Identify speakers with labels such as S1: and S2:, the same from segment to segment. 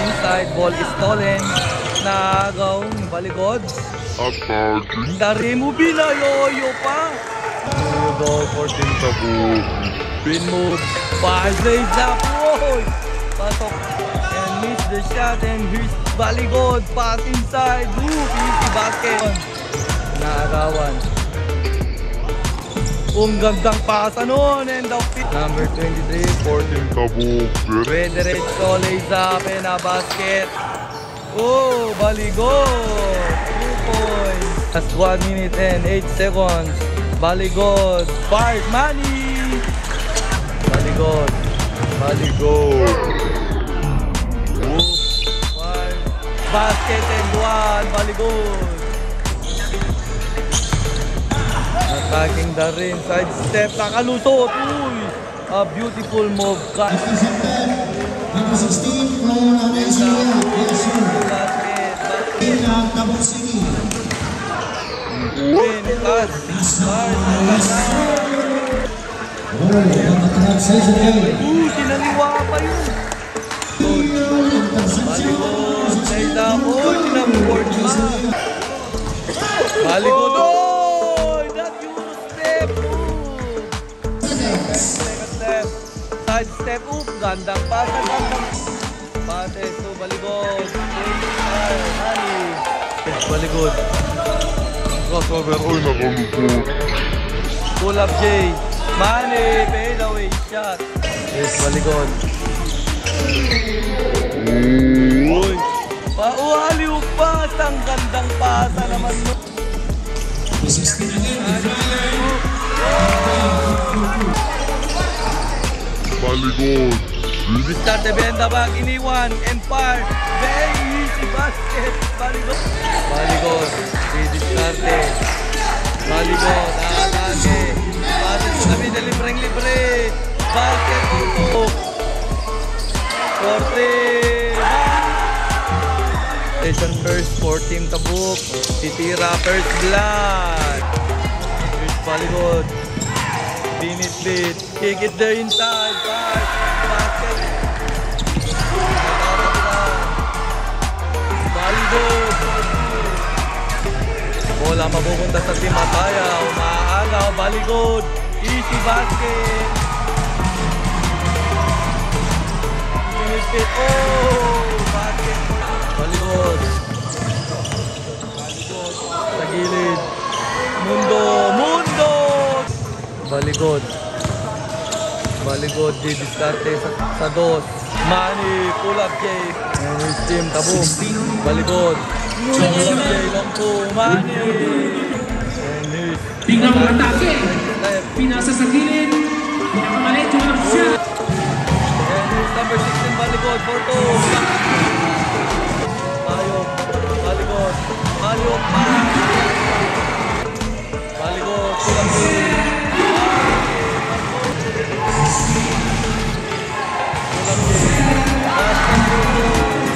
S1: inside, ball is stolen. Nagaw, balikod. Dari mo binayoyo pa. Goal for Team Tabuk. Pin move. Passage up. Pasok. And miss the shot. And here's balikod. Pass inside. Easy basket. Nagawan. Ang gandang pasa nun. And the fit. Number 23 for Team Tabuk. Diretso lays up and a basket. Oh, baligod. 2 points. That's 1 minute and 8 seconds. Baligod. Bart Manny. Baligod. Baligod. One. Basket and 1. Baligod. Attacking the rim. Side step. Nakalusot. Uy. A beautiful move.
S2: Number 16 from Asia. Tabuk City.
S1: Sinaliwa pa yun. Baligod. Naidamon. Tinaport pa. Baligod. That Euro step. Second step. Side step. Gandang pasa. Pate. So baligod. Baligod.
S3: Crossover. Uy, nakalupot.
S1: Pull up Jay. Manny. Fade away shot. Yes, baligod. Uy. Pauhaliw pa. Ang gandang pasa naman.
S3: Baligod.
S1: Start the benda back. Iniwan. And par. Very easy basket. Baligod. Baligod. Didiskarte. Baligod. Nakakage. Pasok sa tabi na libreng-libre. Basket. Uto. Korte. Station first for Team Tabuk. Titira first blood. Here's Baligod. Binit bit. Kick it there inside. Basket. Baligod. Bola mapupunta sa Team Ataya. Umaagaw. Baligod. Easy basket. Binit bit. Oh! Basket. Baligod. Baligod. Sa gilid. Mundo. Baligod. Baligod. Didiskarte sa dos. Manny. Pull up Jay. And his Team Tabuk. Baligod. Pull up Jay. Longpo. Manny. And his
S4: biglang atake. Pinasa sa gilid. Pinakamalit yung up shot.
S1: And his number 16 Baligod. Porto. Ayok. Baligod. Ayok pa. Baligod. Pull up Jay.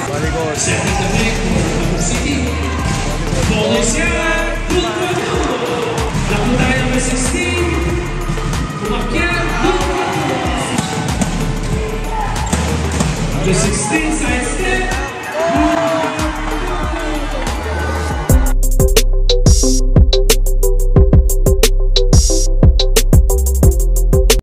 S1: Baligod.
S4: Second the break for Tabuk City. Malaysia. Napunta number 16. Umakyat. Number 16.